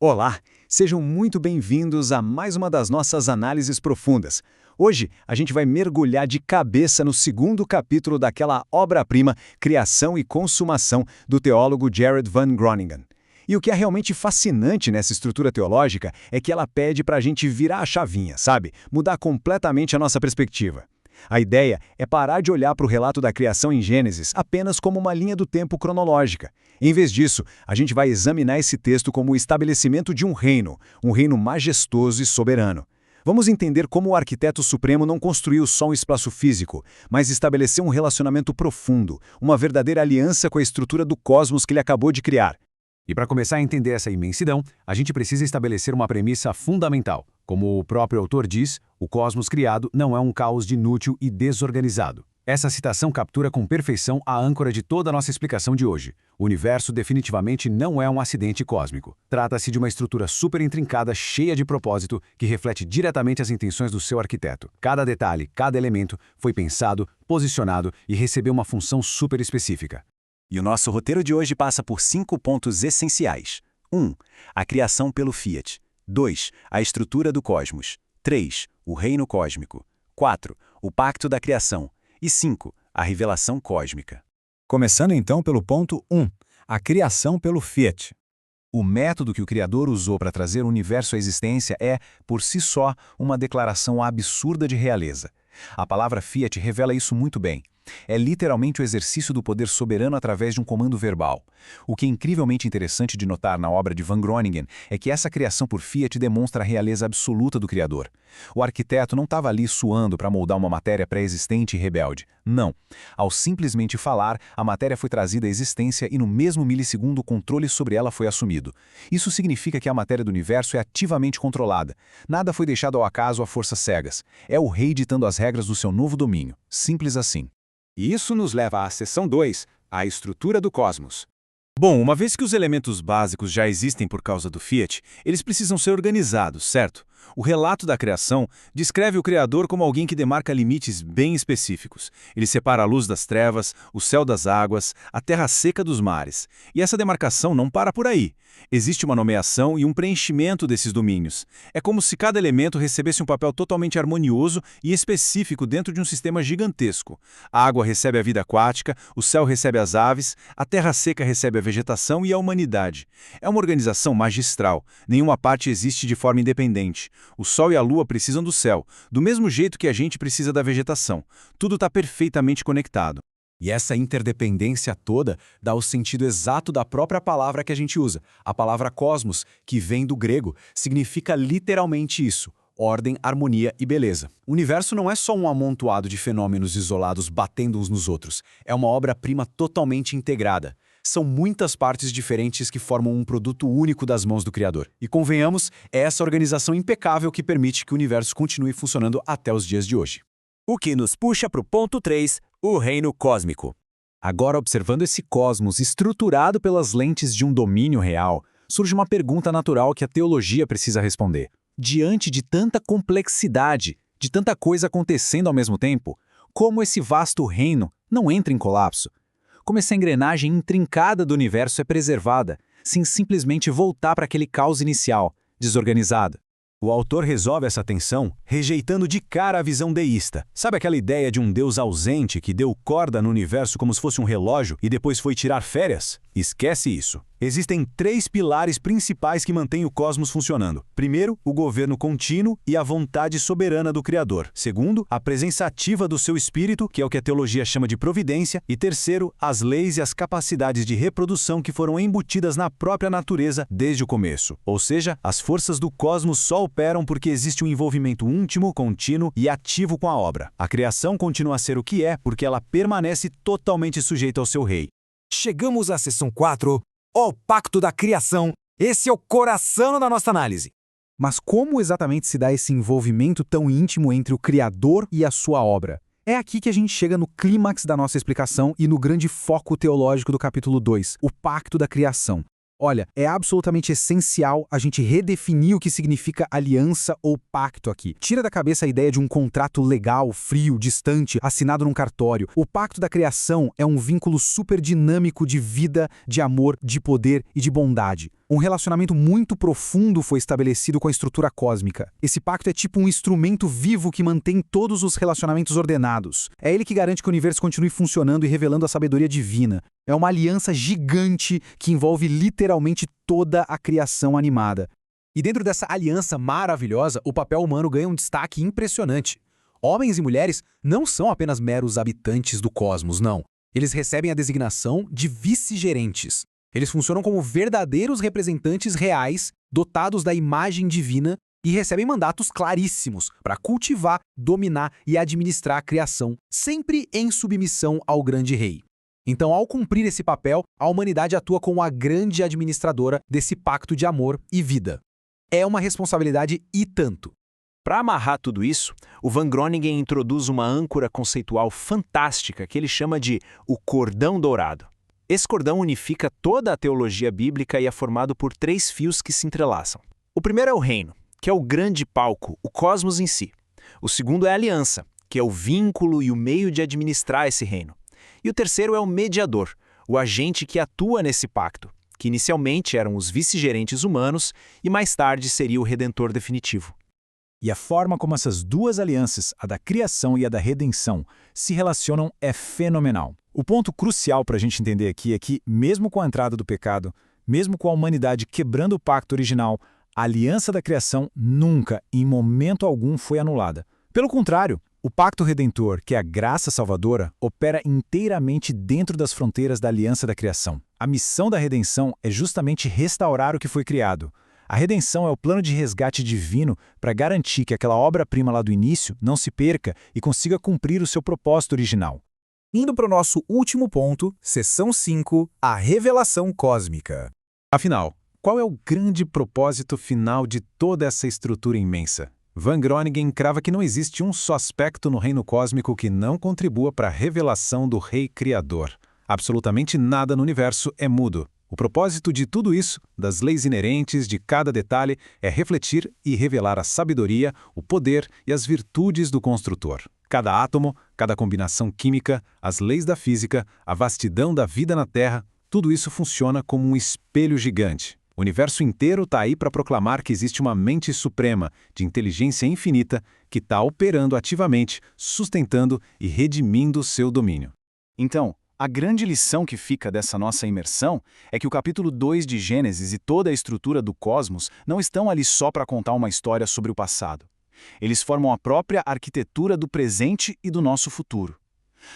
Olá, sejam muito bem-vindos a mais uma das nossas análises profundas. Hoje, a gente vai mergulhar de cabeça no segundo capítulo daquela obra-prima Criação e Consumação do teólogo Jared Van Groningen. E o que é realmente fascinante nessa estrutura teológica é que ela pede para a gente virar a chavinha, sabe? Mudar completamente a nossa perspectiva. A ideia é parar de olhar para o relato da criação em Gênesis apenas como uma linha do tempo cronológica. Em vez disso, a gente vai examinar esse texto como o estabelecimento de um reino majestoso e soberano. Vamos entender como o arquiteto supremo não construiu só um espaço físico, mas estabeleceu um relacionamento profundo, uma verdadeira aliança com a estrutura do cosmos que ele acabou de criar. E para começar a entender essa imensidão, a gente precisa estabelecer uma premissa fundamental. Como o próprio autor diz, o cosmos criado não é um caos de inútil e desorganizado. Essa citação captura com perfeição a âncora de toda a nossa explicação de hoje. O universo definitivamente não é um acidente cósmico. Trata-se de uma estrutura super intrincada, cheia de propósito, que reflete diretamente as intenções do seu arquiteto. Cada detalhe, cada elemento foi pensado, posicionado e recebeu uma função super específica. E o nosso roteiro de hoje passa por 5 pontos essenciais. 1. A criação pelo Fiat. 2. A estrutura do cosmos. 3. O reino cósmico. 4. O pacto da criação. E 5. A revelação cósmica. Começando então pelo ponto 1. A criação pelo Fiat. O método que o Criador usou para trazer o universo à existência é, por si só, uma declaração absurda de realeza. A palavra Fiat revela isso muito bem. É literalmente o exercício do poder soberano através de um comando verbal. O que é incrivelmente interessante de notar na obra de Van Groningen é que essa criação por Fiat demonstra a realeza absoluta do Criador. O arquiteto não estava ali suando para moldar uma matéria pré-existente e rebelde. Não. Ao simplesmente falar, a matéria foi trazida à existência e no mesmo milissegundo o controle sobre ela foi assumido. Isso significa que a matéria do universo é ativamente controlada. Nada foi deixado ao acaso ou a forças cegas. É o rei ditando as regras do seu novo domínio. Simples assim. E isso nos leva à seção 2, a estrutura do cosmos. Bom, uma vez que os elementos básicos já existem por causa do Fiat, eles precisam ser organizados, certo? O relato da criação descreve o Criador como alguém que demarca limites bem específicos. Ele separa a luz das trevas, o céu das águas, a terra seca dos mares. E essa demarcação não para por aí. Existe uma nomeação e um preenchimento desses domínios. É como se cada elemento recebesse um papel totalmente harmonioso e específico dentro de um sistema gigantesco. A água recebe a vida aquática, o céu recebe as aves, a terra seca recebe a vegetação e a humanidade. É uma organização magistral. Nenhuma parte existe de forma independente. O Sol e a Lua precisam do céu, do mesmo jeito que a gente precisa da vegetação. Tudo está perfeitamente conectado. E essa interdependência toda dá o sentido exato da própria palavra que a gente usa. A palavra cosmos, que vem do grego, significa literalmente isso: ordem, harmonia e beleza. O universo não é só um amontoado de fenômenos isolados batendo uns nos outros. É uma obra-prima totalmente integrada. São muitas partes diferentes que formam um produto único das mãos do Criador. E convenhamos, é essa organização impecável que permite que o universo continue funcionando até os dias de hoje. O que nos puxa para o ponto 3, o reino cósmico. Agora, observando esse cosmos estruturado pelas lentes de um domínio real, surge uma pergunta natural que a teologia precisa responder. Diante de tanta complexidade, de tanta coisa acontecendo ao mesmo tempo, como esse vasto reino não entra em colapso? Como essa engrenagem intrincada do universo é preservada, sem simplesmente voltar para aquele caos inicial, desorganizado? O autor resolve essa tensão rejeitando de cara a visão deísta. Sabe aquela ideia de um Deus ausente que deu corda no universo como se fosse um relógio e depois foi tirar férias? Esquece isso. Existem 3 pilares principais que mantêm o cosmos funcionando. Primeiro, o governo contínuo e a vontade soberana do Criador. Segundo, a presença ativa do seu espírito, que é o que a teologia chama de providência. E terceiro, as leis e as capacidades de reprodução que foram embutidas na própria natureza desde o começo. Ou seja, as forças do cosmos só operam porque existe um envolvimento íntimo, contínuo e ativo com a obra. A criação continua a ser o que é porque ela permanece totalmente sujeita ao seu rei. Chegamos à seção 4, o pacto da criação. Esse é o coração da nossa análise. Mas como exatamente se dá esse envolvimento tão íntimo entre o Criador e a sua obra? É aqui que a gente chega no clímax da nossa explicação e no grande foco teológico do capítulo 2, o pacto da criação. Olha, é absolutamente essencial a gente redefinir o que significa aliança ou pacto aqui. Tira da cabeça a ideia de um contrato legal, frio, distante, assinado num cartório. O pacto da criação é um vínculo super dinâmico de vida, de amor, de poder e de bondade. Um relacionamento muito profundo foi estabelecido com a estrutura cósmica. Esse pacto é tipo um instrumento vivo que mantém todos os relacionamentos ordenados. É ele que garante que o universo continue funcionando e revelando a sabedoria divina. É uma aliança gigante que envolve literalmente toda a criação animada. E dentro dessa aliança maravilhosa, o papel humano ganha um destaque impressionante. Homens e mulheres não são apenas meros habitantes do cosmos, não. Eles recebem a designação de vice-gerentes. Eles funcionam como verdadeiros representantes reais, dotados da imagem divina, e recebem mandatos claríssimos para cultivar, dominar e administrar a criação, sempre em submissão ao grande rei. Então, ao cumprir esse papel, a humanidade atua como a grande administradora desse pacto de amor e vida. É uma responsabilidade e tanto. Para amarrar tudo isso, o Van Groningen introduz uma âncora conceitual fantástica que ele chama de o cordão dourado. Esse cordão unifica toda a teologia bíblica e é formado por 3 fios que se entrelaçam. O primeiro é o reino, que é o grande palco, o cosmos em si. O segundo é a aliança, que é o vínculo e o meio de administrar esse reino. E o terceiro é o mediador, o agente que atua nesse pacto, que inicialmente eram os vice-gerentes humanos e mais tarde seria o redentor definitivo. E a forma como essas duas alianças, a da criação e a da redenção, se relacionam é fenomenal. O ponto crucial para a gente entender aqui é que, mesmo com a entrada do pecado, mesmo com a humanidade quebrando o pacto original, a aliança da criação nunca, em momento algum, foi anulada. Pelo contrário, o pacto redentor, que é a graça salvadora, opera inteiramente dentro das fronteiras da aliança da criação. A missão da redenção é justamente restaurar o que foi criado. A redenção é o plano de resgate divino para garantir que aquela obra-prima lá do início não se perca e consiga cumprir o seu propósito original. Indo para o nosso último ponto, seção 5, a revelação cósmica. Afinal, qual é o grande propósito final de toda essa estrutura imensa? Van Groningen crava que não existe um só aspecto no reino cósmico que não contribua para a revelação do Rei Criador. Absolutamente nada no universo é mudo. O propósito de tudo isso, das leis inerentes de cada detalhe, é refletir e revelar a sabedoria, o poder e as virtudes do construtor. Cada átomo, cada combinação química, as leis da física, a vastidão da vida na Terra, tudo isso funciona como um espelho gigante. O universo inteiro está aí para proclamar que existe uma mente suprema, de inteligência infinita, que está operando ativamente, sustentando e redimindo seu domínio. Então, a grande lição que fica dessa nossa imersão é que o capítulo 2 de Gênesis e toda a estrutura do cosmos não estão ali só para contar uma história sobre o passado. Eles formam a própria arquitetura do presente e do nosso futuro.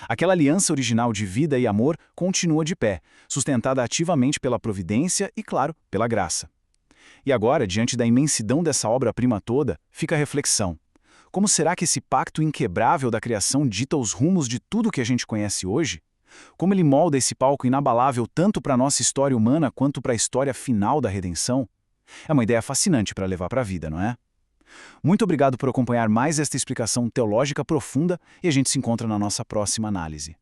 Aquela aliança original de vida e amor continua de pé, sustentada ativamente pela providência e, claro, pela graça. E agora, diante da imensidão dessa obra-prima toda, fica a reflexão. Como será que esse pacto inquebrável da criação dita os rumos de tudo que a gente conhece hoje? Como ele molda esse palco inabalável tanto para a nossa história humana quanto para a história final da redenção? É uma ideia fascinante para levar para a vida, não é? Muito obrigado por acompanhar mais esta explicação teológica profunda e a gente se encontra na nossa próxima análise.